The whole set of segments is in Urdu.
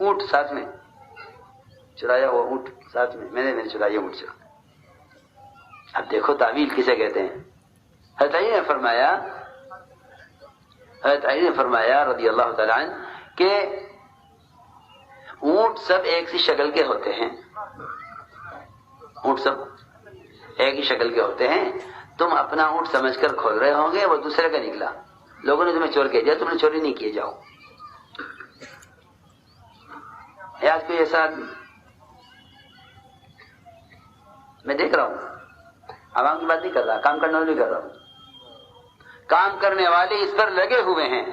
اونٹ ساتھ میں، چرایا ہوا اونٹ ساتھ میں، میں نے چرایا اونٹ چرا۔ اب دیکھو تعویل کسے کہتے ہیں۔ حضرت علی نے فرمایا رضی اللہ تعالیٰ عنہ کہ اونٹ سب ایک سی شکل کے ہوتے ہیں، اونٹ سب ایک ہی شکل کے ہوتے ہیں، تم اپنا اونٹ سمجھ کر کھول رہے ہوں گے، وہ دوسرے کا نکلا، لوگوں نے تمہیں چور کہہ دیا، تم نے چوری نہیں کیے، جاؤ۔ آج کوئی ایسا آدمی میں دیکھ رہا ہوں، عوام کی بات نہیں کر رہا، کام کرنے والے بھی کر رہا ہوں، کام کرنے والے اس پر لگے ہوئے ہیں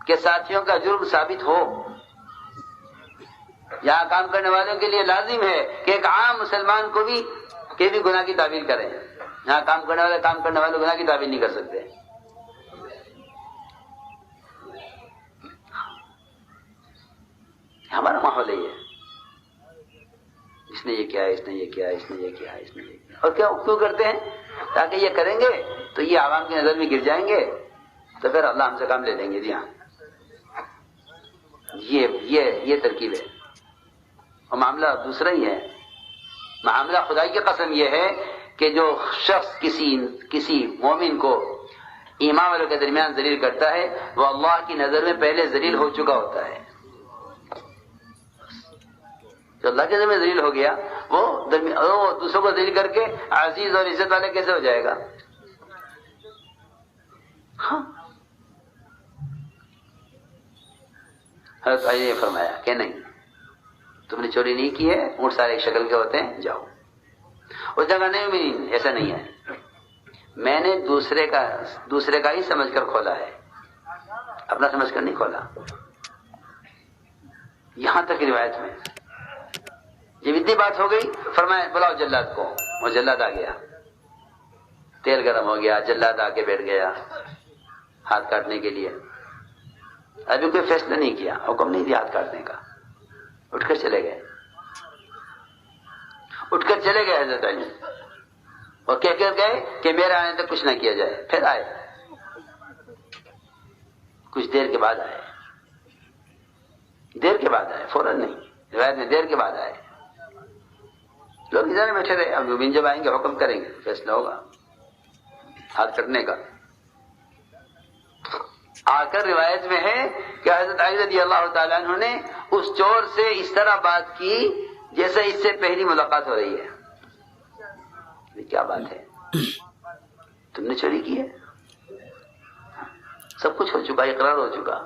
کہ ساتھیوں کا جرم ثابت ہو۔ یہاں کام کرنے والوں کے لیے لازم ہے کہ ایک عام مسلمان کو بھی گناہ کی تعبیر کریں۔ یہاں کام کرنے والے گناہ کی تعبیر نہیں کر سکتے۔ ہمارا ماحول ہے یہ، اس نے یہ کیا، اس نے یہ کیا، اس نے یہ کیا، اس نے یہ کیا، اور کیوں کرتے ہیں؟ تاکہ یہ کریں گے تو یہ عوام کی نظر میں گر جائیں گے، تو پھر اللہ ہم سے کام لے لیں گے۔ جی ہاں، یہ ترکیب ہے، اور معاملہ دوسرا ہی ہے۔ معاملہ خدائی کی قسم یہ ہے کہ جو شخص کسی مومن کو ایمان والوں کے درمیان ذلیل کرتا ہے، وہ اللہ کی نظر میں پہلے ذلیل ہو چکا ہوتا ہے۔ جو اللہ کے نظر میں ذلیل ہو گیا، وہ دوسروں کو ذلیل کر کے عزیز اور عزت والا کیسے ہو جائے گا؟ ہاں، حضرت علی نے فرمایا کہ نہیں، تم نے چوری نہیں کی ہے، اونٹ سارے ایک شکل کے ہوتے ہیں، جاؤ۔ اس جگہ نہیں، ایسا نہیں ہے، میں نے دوسرے کا ہی سمجھ کر کھولا ہے، اپنا سمجھ کر نہیں کھولا۔ یہاں تک روایت میں جب اتنی بات ہو گئی، فرمایا بلاؤ جلاد کو، وہ جلاد آ گیا، تیل گرم ہو گیا، جلاد آ کے بیٹھ گیا ہاتھ کاٹنے کے لیے۔ ابھی کوئی فیصلہ نہیں کیا، حکم نہیں دیا ہاتھ کاٹنے کا، اٹھ کر چلے گئے حضرت علی، اور کہہ کر گئے کہ میرے آنے تک کچھ نہ کیا جائے۔ پھر آئے، کچھ دیر کے بعد آئے، فوراً نہیں، روایت میں دیر کے بعد آئے۔ لوگ ادھر بیٹھے رہے، اب جب آئیں گے حکم کریں گے، فیصلہ ہوگا ہاتھ کٹنے کا۔ آ کر روایت میں ہے کہ حضرت علی رضی اللہ تعالیٰ عنہ نے اس چور سے اس طرح بات کی جیسے اس سے پہلی ملاقات ہو رہی ہے۔ یہ کیا بات ہے، تم نے چوری کی ہے؟ سب کچھ ہو چکا، اقرار ہو چکا۔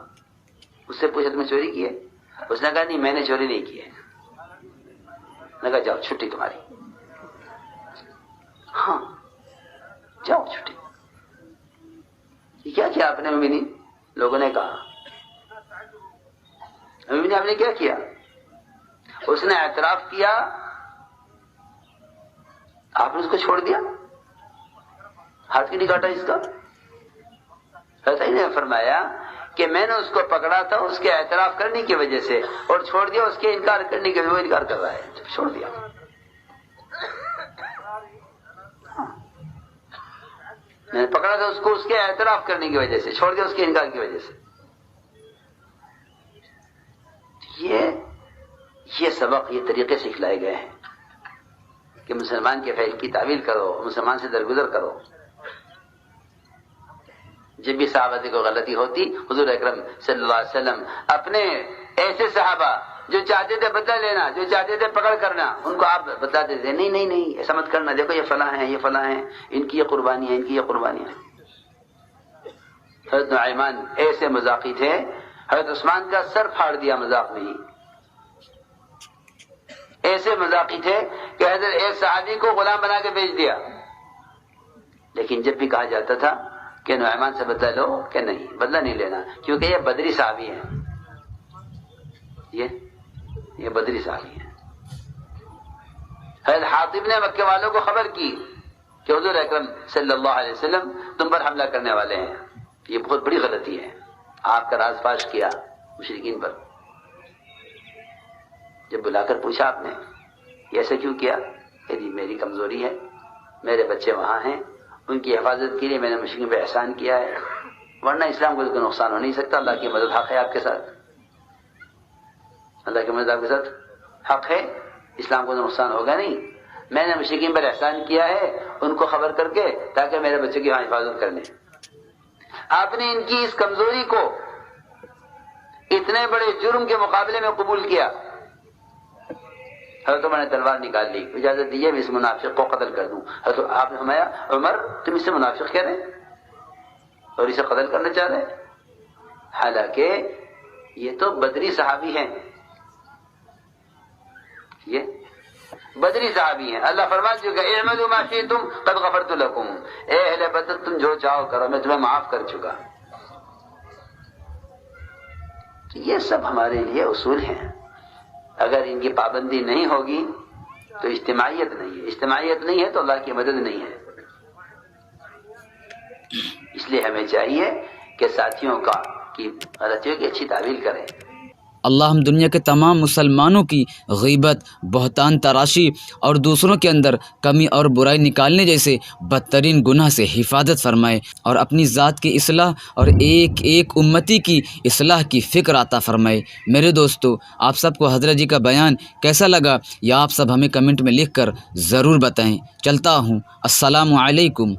اس سے پوچھا تم نے چوری کی ہے؟ اس نے کہا نہیں، میں نے چوری نہیں کی ہے۔ نے کہا جاؤ، چھٹی تمہاری۔ ہاں، جاؤ، چھٹی۔ کیا کیا آپ نے امیدی؟ لوگوں نے کہا امیدی آپ نے کیا کیا؟ اس نے اعتراف کیا، آپ نے اس کو چھوڑ دیا، ہاتھ کی نہیں کاٹا اس کا۔ ایسا ہی نے فرمایا کہ میں نے اس کو پکڑا تھا اس کے اعتراف کرنے کی وجہ سے، اور چھوڑ دیا اس کے انکار کرنے کے، وہ انکار کر رہا ہے، چھوڑ دیا۔ میں نے پکڑا تھا اس کو اس کے اعتراف کرنے کی وجہ سے، چھوڑ دیا اس کے انکار کی وجہ سے۔ یہ سبق، یہ طریقے سکھلائے گئے ہیں کہ مسلمان کے فعل کی تعویل کرو، مسلمان سے درگزر کرو۔ جب بھی صحابہ کو غلطی ہوتی، حضور اکرم صلی اللہ علیہ وسلم اپنے ایسے صحابہ جو چاہتے تھے بدلہ لینا، جو چاہتے تھے پکڑ کرنا، ان کو آپ بتاتے تھے نہیں ایسا مت کرنا، دیکھو یہ فلاں ہیں، یہ فلاں ہیں، ان کی یہ قربانی ہے، ان کی یہ قربانی ہے۔ حضرت نعیمان ایسے مذاقی تھے، حضرت عثمان کا سر پھاڑ دیا مذاق نہیں، ایسے مذاقی تھے کہ حضرت ایک صحابی کو غلام بنا کے بیچ دیا۔ لیکن جب بھی کہا جاتا تھا کہ نعیمان سے بدلہ لو، کہ نہیں، بدلہ نہیں لینا، کیونکہ یہ بدری صحابی ہیں، یہ بدری صحابی ہیں۔ حضرت حاطب نے مکے والوں کو خبر کی کہ حضور اکرم صلی اللہ علیہ وسلم تم پر حملہ کرنے والے ہیں، یہ بہت بڑی غلطی ہے۔ آپ کا راز فاش کیا مشرکین پر۔ جب بلا کر پوچھا آپ نے یہ ایسا کیوں کیا، کہ جی میری کمزوری ہے، میرے بچے وہاں ہیں، ان کی حفاظت کے لیے میں نے مشرکین پہ احسان کیا ہے، ورنہ اسلام کو کوئی نقصان ہو نہیں سکتا، اللہ کی مدد حق ہے آپ کے ساتھ۔ اللہ کے مذہب کے ساتھ حق ہے، اسلام کو نقصان ہوگا نہیں. میں نے مشرکین پر احسان کیا ہے ان کو خبر کر کے تاکہ میرے بچے کی حفاظت کر لیں. آپ نے ان کی اس کمزوری کو اتنے بڑے جرم کے مقابلے میں قبول کیا. حضرت عمر نے تلوار نکال لی، اجازت دیجیے میں اس منافق کو قتل کر دوں. حضرت آپ نے فرمایا عمر تم اسے منافق کہہ رہے اور اسے قتل کرنا چاہ رہے، حالانکہ یہ تو بدری صحابی ہیں، یہ بدری صحابی ہیں. اللہ فرما چکا اعملوا ما شئتم قد غفرت لكم، اے اہل بدر تم جو چاہو کرو میں تمہیں معاف کر چکا. یہ سب ہمارے لیے اصول ہیں، اگر ان کی پابندی نہیں ہوگی تو اجتماعیت نہیں ہے، اجتماعیت نہیں ہے تو اللہ کی مدد نہیں ہے. اس لیے ہمیں چاہیے کہ ساتھیوں کی غلطیوں کی اچھی تعویل کریں. اللہ ہم دنیا کے تمام مسلمانوں کی غیبت، بہتان تراشی اور دوسروں کے اندر کمی اور برائی نکالنے جیسے بدترین گناہ سے حفاظت فرمائے، اور اپنی ذات کی اصلاح اور ایک ایک امتی کی اصلاح کی فکر عطا فرمائے. میرے دوستو، آپ سب کو حضرت جی کا بیان کیسا لگا یا آپ سب ہمیں کمنٹ میں لکھ کر ضرور بتائیں. چلتا ہوں، السلام علیکم.